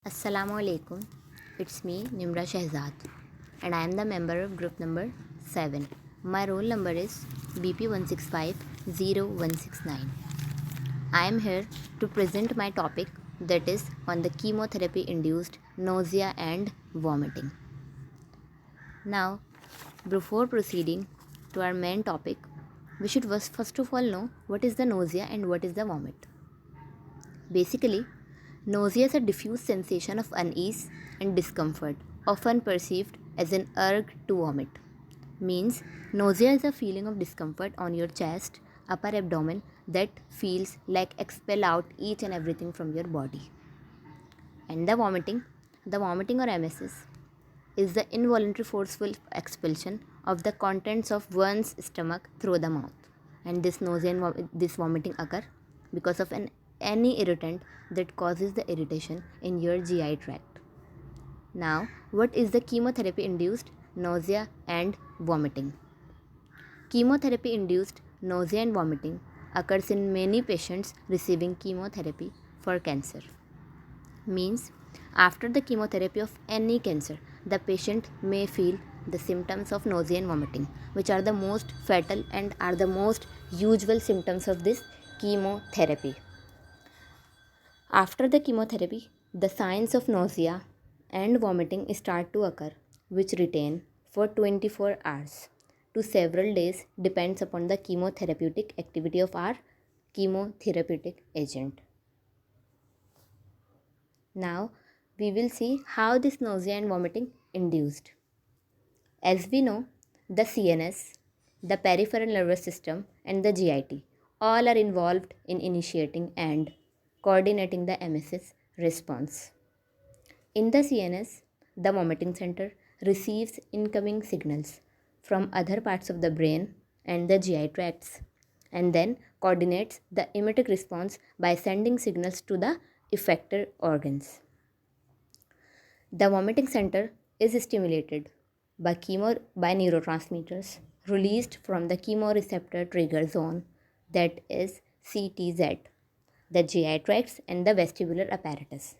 Assalamualaikum. It's me Nimra Shehzad and I am the member of group number 7. My roll number is BP16500169. I am here to present my topic, that is on the chemotherapy induced nausea and vomiting. Now, before proceeding to our main topic, we should first of all know what is the nausea and what is the vomit. Basically, nausea is a diffuse sensation of unease and discomfort, often perceived as an urge to vomit. Means, nausea is a feeling of discomfort on your chest, upper abdomen that feels like expel out each and everything from your body. And the vomiting or emesis, is the involuntary forceful expulsion of the contents of one's stomach through the mouth. And this nausea and this vomiting occur because of any irritant that causes the irritation in your GI tract. Now, what is the chemotherapy induced nausea and vomiting? Chemotherapy induced nausea and vomiting occurs in many patients receiving chemotherapy for cancer. Means, after the chemotherapy of any cancer, the patient may feel the symptoms of nausea and vomiting, which are the most fatal and are the most usual symptoms of this chemotherapy. After the chemotherapy, the signs of nausea and vomiting start to occur, which retain for 24 hours to several days, depends upon the chemotherapeutic activity of our chemotherapeutic agent. Now, we will see how this nausea and vomiting induced. As we know, the CNS, the peripheral nervous system, and the GIT all are involved in initiating and coordinating the emesis response. In the CNS, the vomiting center receives incoming signals from other parts of the brain and the GI tracts and then coordinates the emetic response by sending signals to the effector organs. The vomiting center is stimulated by neurotransmitters released from the chemoreceptor trigger zone, that is CTZ, the GI tracts and the vestibular apparatus.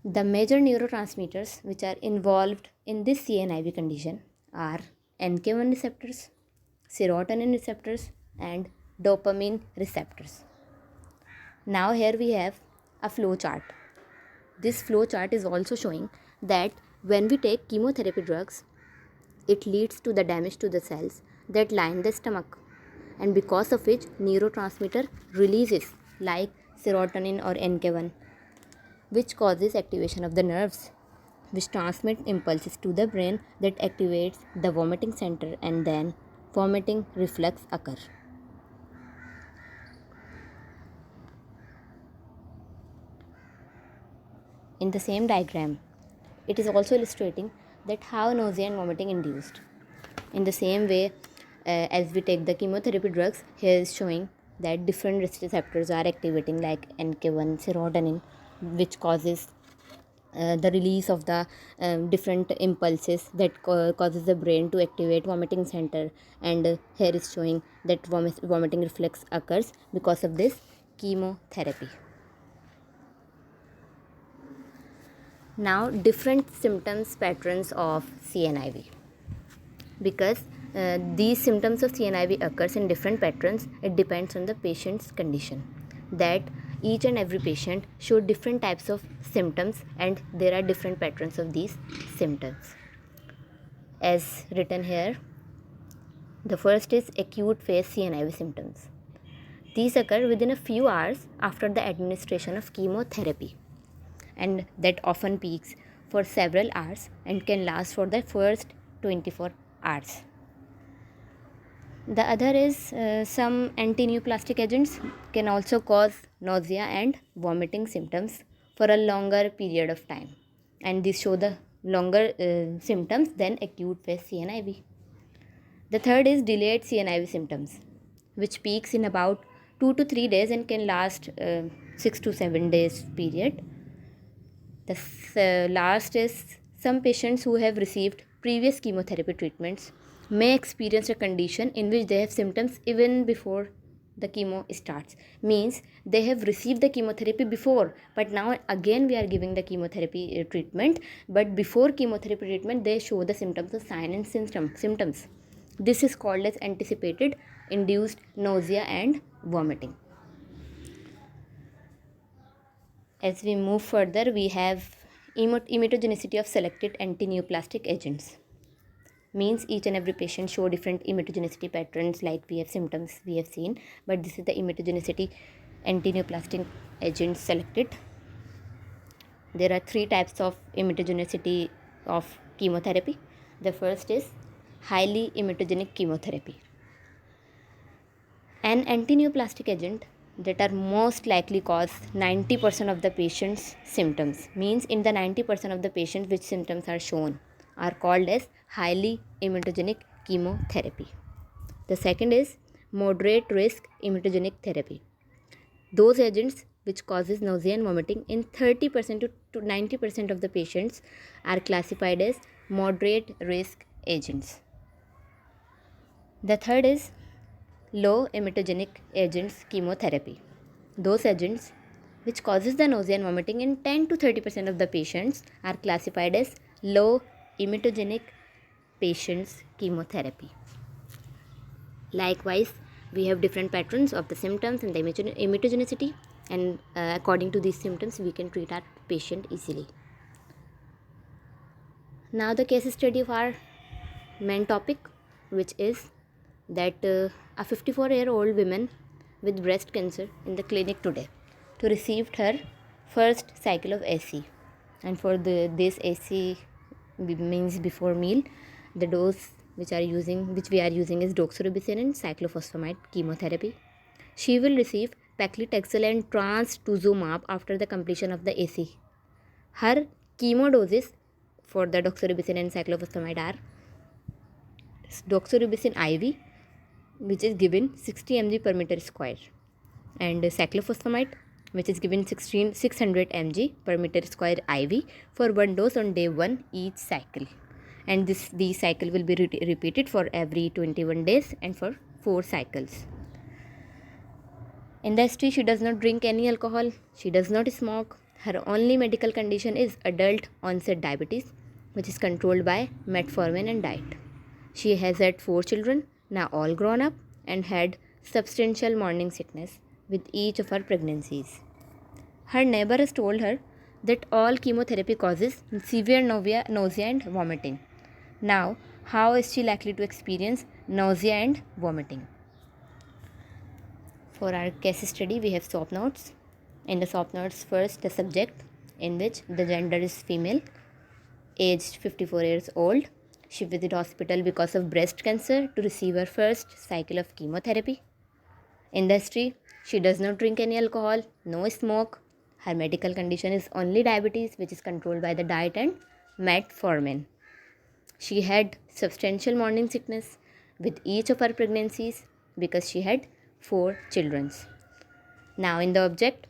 The major neurotransmitters which are involved in this CNIV condition are NK1 receptors, serotonin receptors, and dopamine receptors. Now here we have a flow chart. This flow chart is also showing that when we take chemotherapy drugs, it leads to the damage to the cells that line the stomach, and because of which neurotransmitter releases like serotonin or NK1, which causes activation of the nerves, which transmit impulses to the brain that activates the vomiting center, and then vomiting reflex occur. In the same diagram, it is also illustrating that how nausea and vomiting induced. In the same way, as we take the chemotherapy drugs, here is showing that different receptors are activating like NK1, serotonin, which causes the release of the different impulses that causes the brain to activate vomiting center, and here is showing that vomiting reflex occurs because of this chemotherapy. Now, different symptoms patterns of CNIV. Because these symptoms of CNIV occurs in different patterns, it depends on the patient's condition. That each and every patient show different types of symptoms and there are different patterns of these symptoms. As written here, the first is acute phase CNIV symptoms. These occur within a few hours after the administration of chemotherapy, and that often peaks for several hours and can last for the first 24 hours. The other is some antineoplastic agents can also cause nausea and vomiting symptoms for a longer period of time, and these show the longer symptoms than acute phase CNIV. The third is delayed CNIV symptoms, which peaks in about 2 to 3 days and can last 6 to 7 days period. The last is some patients who have received previous chemotherapy treatments may experience a condition in which they have symptoms even before the chemo starts. Means they have received the chemotherapy before, but now again we are giving the chemotherapy treatment. But before chemotherapy treatment, they show the symptoms of sign and symptoms. This is called as anticipated induced nausea and vomiting. As we move further, we have immunogenicity of selected antineoplastic agents. Means each and every patient show different immunogenicity patterns, like we have symptoms we have seen, but this is the immunogenicity antineoplastic agents selected. There are three types of immunogenicity of chemotherapy. The first is highly immunogenic chemotherapy. An antineoplastic agent that are most likely cause 90% of the patient's symptoms. Means in the 90% of the patients which symptoms are shown are called as highly immunogenic chemotherapy. The second is moderate risk immunogenic therapy. Those agents which causes nausea and vomiting in 30% to 90% of the patients are classified as moderate risk agents. The third is low immunogenic agents chemotherapy. Those agents which causes the nausea and vomiting in 10 to 30% of the patients are classified as low immunogenic patients chemotherapy. Likewise, we have different patterns of the symptoms and the immunogenicity, and according to these symptoms we can treat our patient easily. Now the case study of our main topic, which is that a 54-year-old woman with breast cancer in the clinic today to received her first cycle of AC, and for this AC means before meal, the dose which we are using is doxorubicin and cyclophosphamide chemotherapy. She will receive paclitaxel and trastuzumab after the completion of the AC. Her chemo doses for the doxorubicin and cyclophosphamide are doxorubicin IV, which is given 60 mg per meter square, and cyclophosphamide, which is given 600 mg per meter square IV for one dose on day 1 each cycle, and these cycle will be repeated for every 21 days and for 4 cycles. In the history, she does not drink any alcohol, she does not smoke. Her only medical condition is adult onset diabetes, which is controlled by metformin and diet. She has had 4 children, now all grown up, and had substantial morning sickness with each of her pregnancies. Her neighbor has told her that all chemotherapy causes severe nausea and vomiting. Now, how is she likely to experience nausea and vomiting? For our case study, we have SOAP notes. In the SOAP notes, first the subject, in which the gender is female, aged 54 years old. She visited hospital because of breast cancer to receive her first cycle of chemotherapy. In the history, she does not drink any alcohol, no smoke. Her medical condition is only diabetes, which is controlled by the diet and metformin. She had substantial morning sickness with each of her pregnancies because she had 4 children. Now in the object,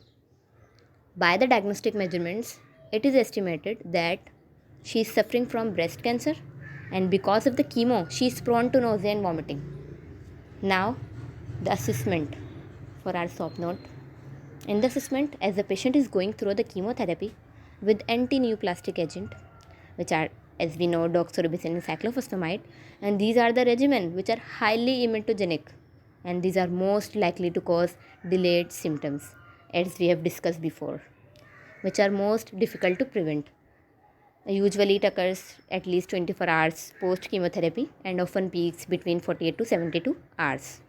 by the diagnostic measurements, it is estimated that she is suffering from breast cancer, and because of the chemo, she is prone to nausea and vomiting. Now the assessment for our SOAP note. In the assessment, as the patient is going through the chemotherapy with antineoplastic agent, which are, as we know, doxorubicin and cyclophosphamide, and these are the regimen which are highly immunogenic, and these are most likely to cause delayed symptoms, as we have discussed before, which are most difficult to prevent. Usually it occurs at least 24 hours post chemotherapy and often peaks between 48 to 72 hours.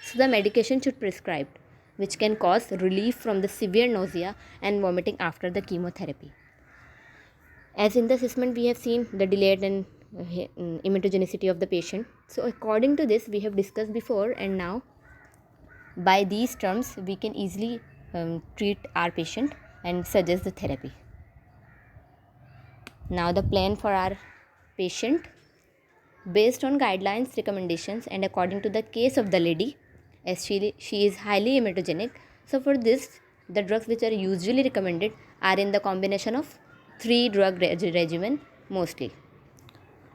So the medication should be prescribed, which can cause relief from the severe nausea and vomiting after the chemotherapy. As in the assessment, we have seen the delayed and immunogenicity of the patient. So according to this, we have discussed before, and now by these terms we can easily treat our patient and suggest the therapy. Now the plan for our patient, based on guidelines, recommendations, and according to the case of the lady, as she is highly immunogenic. So for this, the drugs which are usually recommended are in the combination of 3 drug regimen mostly,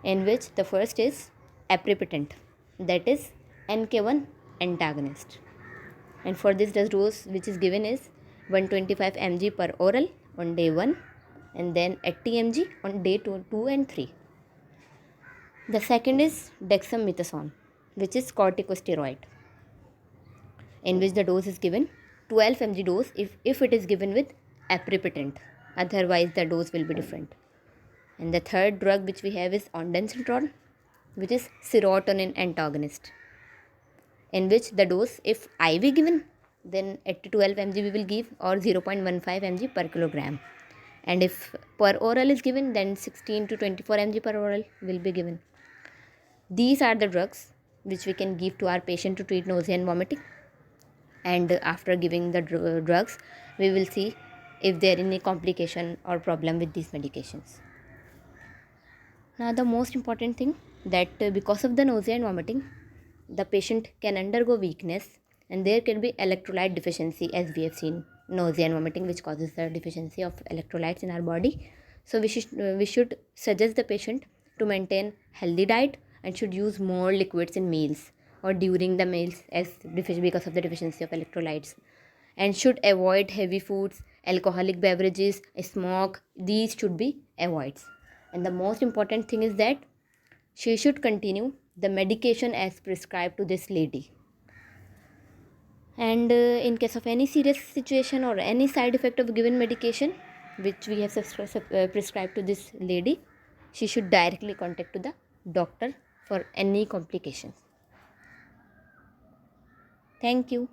in which the first is aprepitant, that is NK1 antagonist. And for this, the dose which is given is 125 mg per oral on day 1 and then 80 mg on day 2 and 3. The second is dexamethasone, which is corticosteroid, in which the dose is given 12 mg dose if it is given with aprepitant. Otherwise, the dose will be different. And the third drug which we have is ondansetron, which is serotonin antagonist, in which the dose, if IV given, then at 12 mg we will give, or 0.15 mg per kilogram. And if per oral is given, then 16 to 24 mg per oral will be given. These are the drugs which we can give to our patient to treat nausea and vomiting. And after giving the drugs, we will see if there is any complication or problem with these medications. Now the most important thing, that because of the nausea and vomiting, the patient can undergo weakness and there can be electrolyte deficiency, as we have seen nausea and vomiting which causes the deficiency of electrolytes in our body. So we should suggest the patient to maintain healthy diet and should use more liquids in meals or during the meals because of the deficiency of electrolytes, and should avoid heavy foods, alcoholic beverages, smoke. These should be avoided. And the most important thing is that she should continue the medication as prescribed to this lady. And in case of any serious situation or any side effect of given medication which we have prescribed to this lady, she should directly contact to the doctor for any complications. Thank you.